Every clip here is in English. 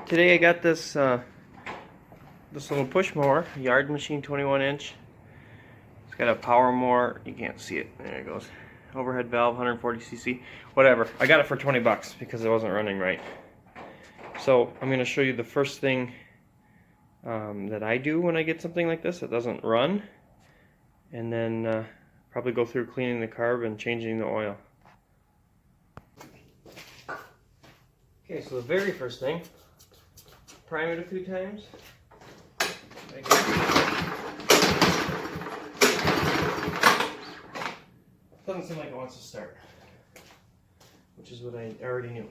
Today I got this this little push mower, yard machine, 21-inch. It's got a power mower. You can't see it. There it goes. Overhead valve, 140cc. Whatever. I got it for 20 bucks because it wasn't running right. So I'm going to show you the first thing that I do when I get something like this that doesn't run, and then probably go through cleaning the carb and changing the oil. Okay, so the very first thing, prime it a few times. Doesn't seem like it wants to start, which is what I already knew.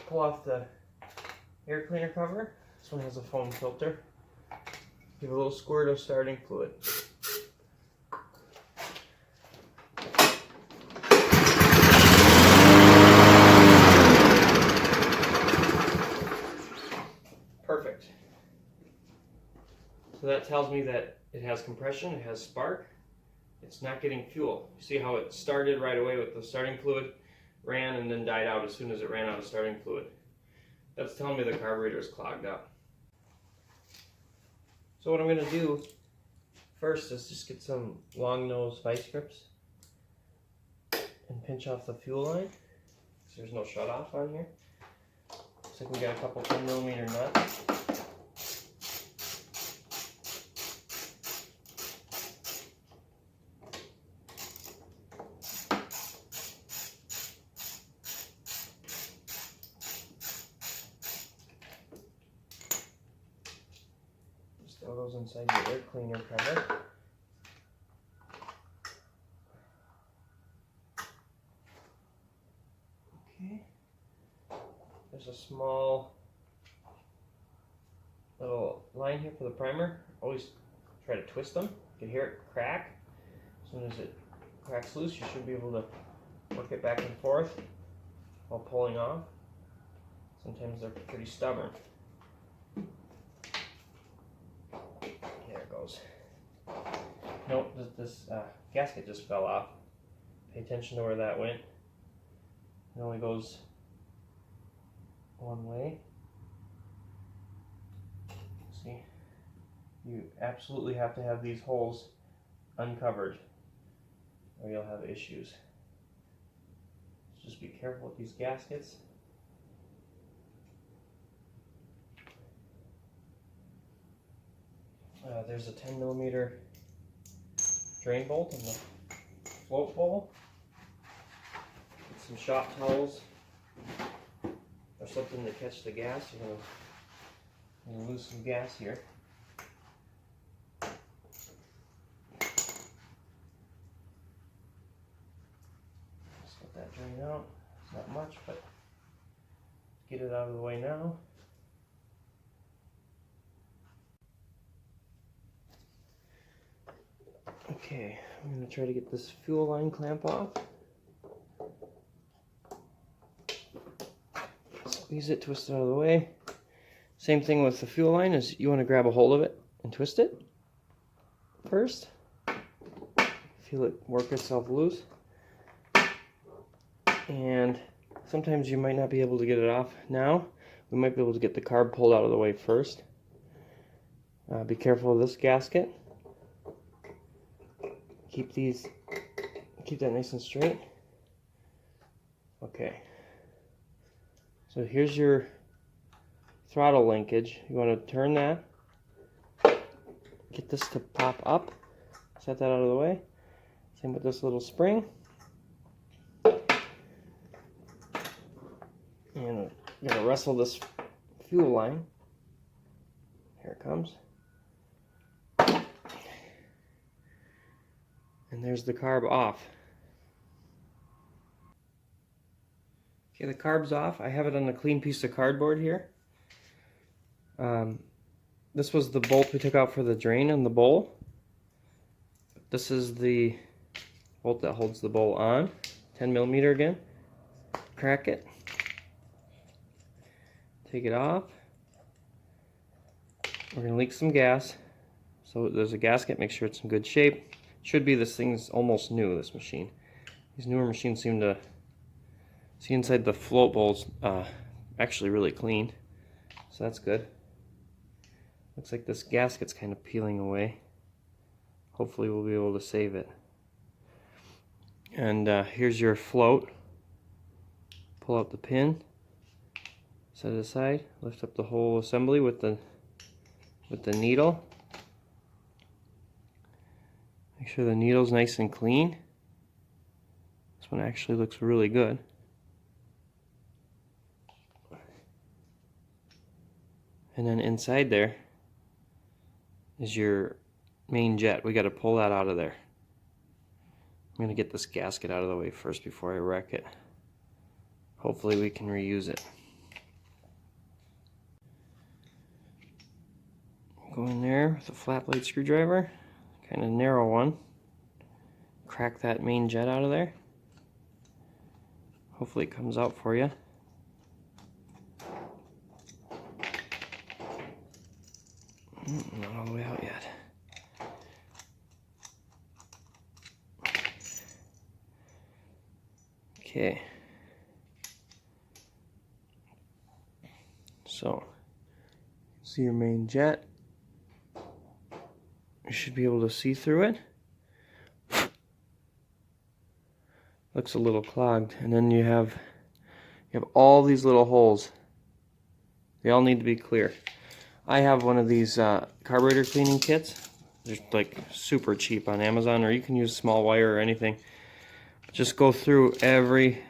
Pull off the air cleaner cover. This one has a foam filter. Give a little squirt of starting fluid. Perfect. So that tells me that it has compression, it has spark, it's not getting fuel. You see how it started right away with the starting fluid, ran and then died out as soon as it ran out of starting fluid. That's telling me the carburetor is clogged up. So what I'm going to do first is just get some long nose vice grips and pinch off the fuel line, so there's no shut off on here. Looks like we got a couple 10mm nuts. Just throw those inside the air cleaner cover. Okay. There's a small little line here for the primer. Always try to twist them. You can hear it crack. As soon as it cracks loose, you should be able to work it back and forth while pulling off. Sometimes they're pretty stubborn. There it goes. Nope, this gasket just fell off. Pay attention to where that went. It only goes one way. See, you absolutely have to have these holes uncovered or you'll have issues. Just be careful with these gaskets. There's a 10mm drain bolt in the float bowl. Get some shop towels or something to catch the gas. You're going to lose some gas here. Just let that drain out. It's not much, but get it out of the way now. Okay, I'm going to try to get this fuel line clamp off. Squeeze it, twist it out of the way. Same thing with the fuel line, is you want to grab a hold of it and twist it first. Feel it work itself loose. And sometimes you might not be able to get it off now. We might be able to get the carb pulled out of the way first. Be careful of this gasket. Keep that nice and straight. Okay. So here's your throttle linkage. You want to turn that. Get this to pop up. Set that out of the way. Same with this little spring. And I'm going to wrestle this fuel line. Here it comes. And there's the carb off. Okay, the carb's off. I have it on a clean piece of cardboard here. This was the bolt we took out for the drain in the bowl. This is the bolt that holds the bowl on. 10mm again. Crack it. Take it off. We're going to leak some gas. So there's a gasket. Make sure it's in good shape. Should be, this thing's almost new, this machine. These newer machines seem to see inside the float bowls actually really clean. so that's good. Looks like this gasket's kind of peeling away. Hopefully we'll be able to save it. And here's your float. Pull out the pin, set it aside, lift up the whole assembly with the needle. Make sure the needle's nice and clean. This one actually looks really good. And then inside there is your main jet. We got to pull that out of there. I'm going to get this gasket out of the way first before I wreck it. Hopefully we can reuse it. Go in there with a flat blade screwdriver, kind of narrow one. Crack that main jet out of there. Hopefully it comes out for you. Not all the way out yet. Okay. So, see your main jet. You should be able to see through it. Looks a little clogged, and then you have all these little holes. They all need to be clear. I have one of these carburetor cleaning kits. They're like super cheap on Amazon, or you can use small wire or anything. But just go through every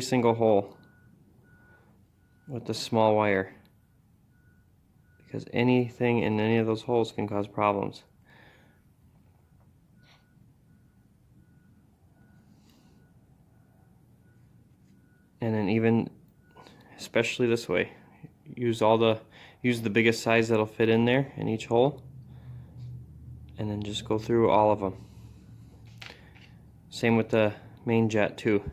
single hole with the small wire, because anything in any of those holes can cause problems. And then even, especially this way, use the biggest size that'll fit in there in each hole, and then just go through all of them. Same with the main jet too.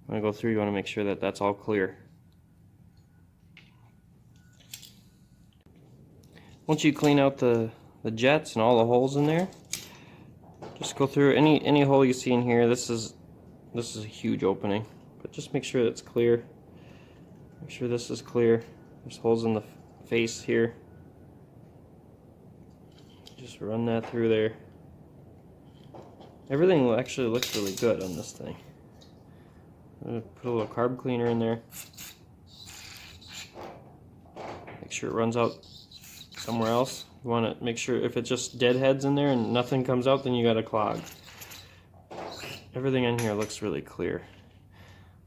When I go through, you want to make sure that that's all clear. Once you clean out the jets and all the holes in there, just go through any hole you see in here. This is a huge opening, but just make sure it's clear. Make sure this is clear. There's holes in the face here. Just run that through there. Everything actually looks really good on this thing. I'm gonna put a little carb cleaner in there. Make sure it runs out somewhere else. You want to make sure if it's just deadheads in there and nothing comes out, then you got to clog. Everything in here looks really clear.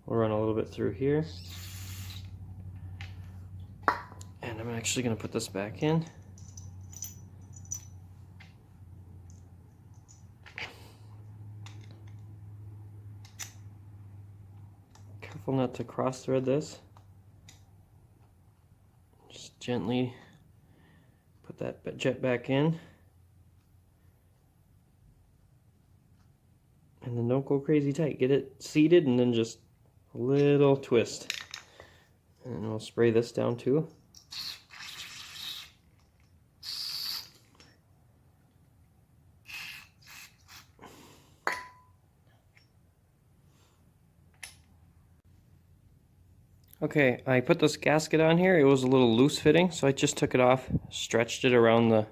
We'll run a little bit through here. And I'm actually going to put this back in. Careful not to cross thread this. Just gently put that jet back in. And then don't go crazy tight. Get it seated and then just a little twist. And we'll spray this down too. Okay, I put this gasket on here. It was a little loose fitting, so I just took it off, stretched it around the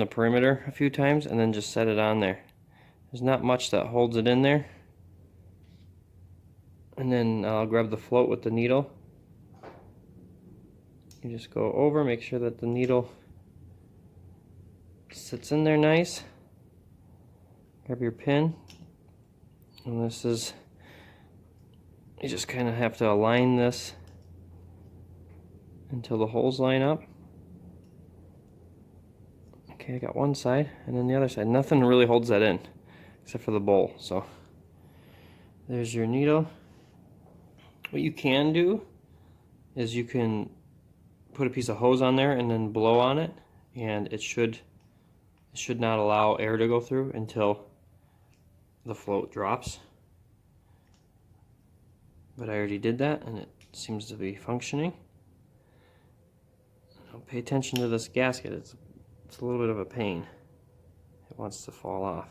perimeter a few times, and then just set it on there. There's not much that holds it in there. And then I'll grab the float with the needle. You just go over, make sure that the needle sits in there nice. Grab your pin. And this is, you just kind of have to align this until the holes line up. Okay, I got one side, and then the other side. Nothing really holds that in, except for the bowl. So there's your needle. What you can do is you can put a piece of hose on there and then blow on it, and it should not allow air to go through until the float drops. But I already did that, and it seems to be functioning. Now pay attention to this gasket. It's a little bit of a pain. It wants to fall off.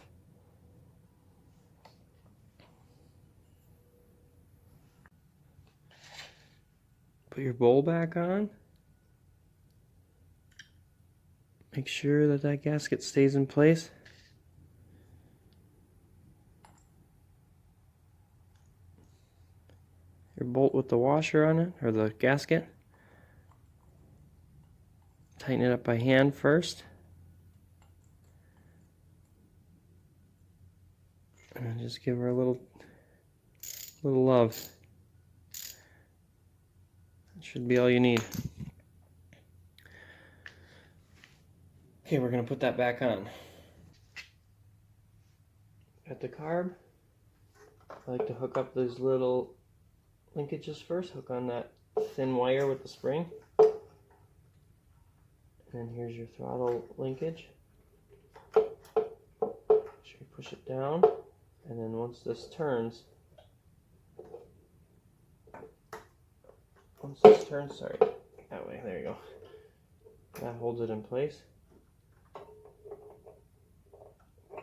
Put your bowl back on. Make sure that that gasket stays in place. Your bolt with the washer on it, or the gasket. Tighten it up by hand first. And just give her a little love. That should be all you need. Okay, we're going to put that back on. At the carb, I like to hook up those little linkages first. Hook on that thin wire with the spring. And here's your throttle linkage. Make sure you push it down. And then once this turns, sorry, that way, there you go. That holds it in place.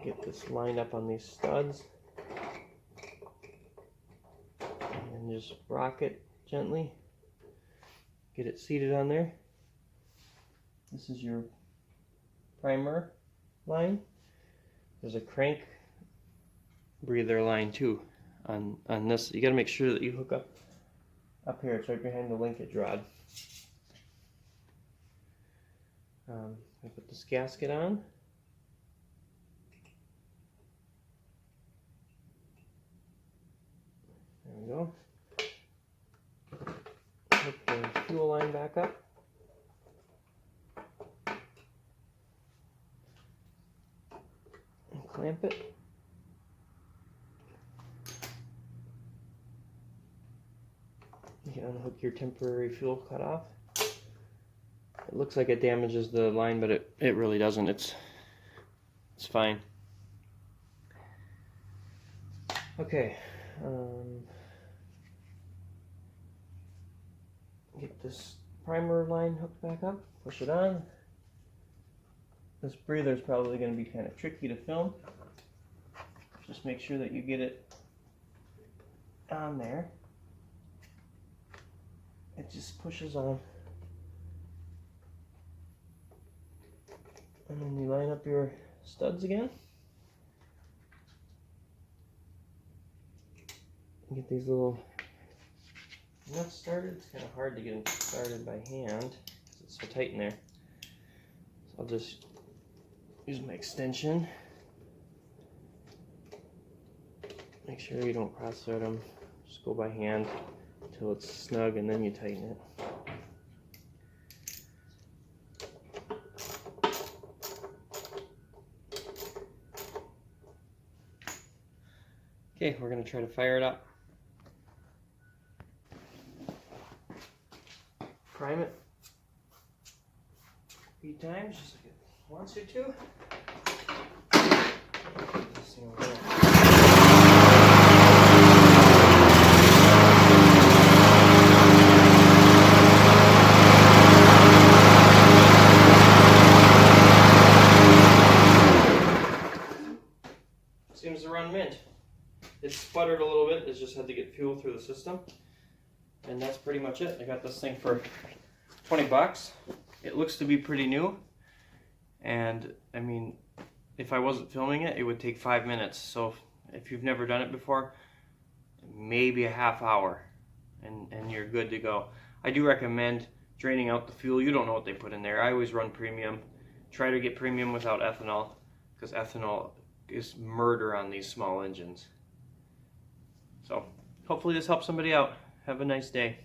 Get this lined up on these studs. And just rock it gently. Get it seated on there. This is your primer line. There's a crank breather line too on this. You got to make sure that you hook up here. It's right behind the linkage rod. I put this gasket on. There we go. Hook the fuel line back up. And clamp it. You can unhook your temporary fuel cutoff. It looks like it damages the line, but it really doesn't. It's fine. Okay. Get this primer line hooked back up. Push it on. This breather is probably going to be kind of tricky to film. Just make sure that you get it on there. It just pushes on. And then you line up your studs again. Get these little nuts started. It's kind of hard to get them started by hand because it's so tight in there. So I'll just use my extension. Make sure you don't cross thread them. Just go by hand until it's snug and then you tighten it. Okay, we're going to try to fire it up. Prime it 3 times, just like it wants you to. This thing over there. Seems to run mint. It sputtered a little bit, it just had to get fuel through the system. And that's pretty much it. I got this thing for 20 bucks. It looks to be pretty new. And I mean, if I wasn't filming it, it would take 5 minutes. So if you've never done it before, maybe a half hour and you're good to go. I do recommend draining out the fuel. You don't know what they put in there. I always run premium. Try to get premium without ethanol, because ethanol is murder on these small engines. So hopefully this helps somebody out. Have a nice day.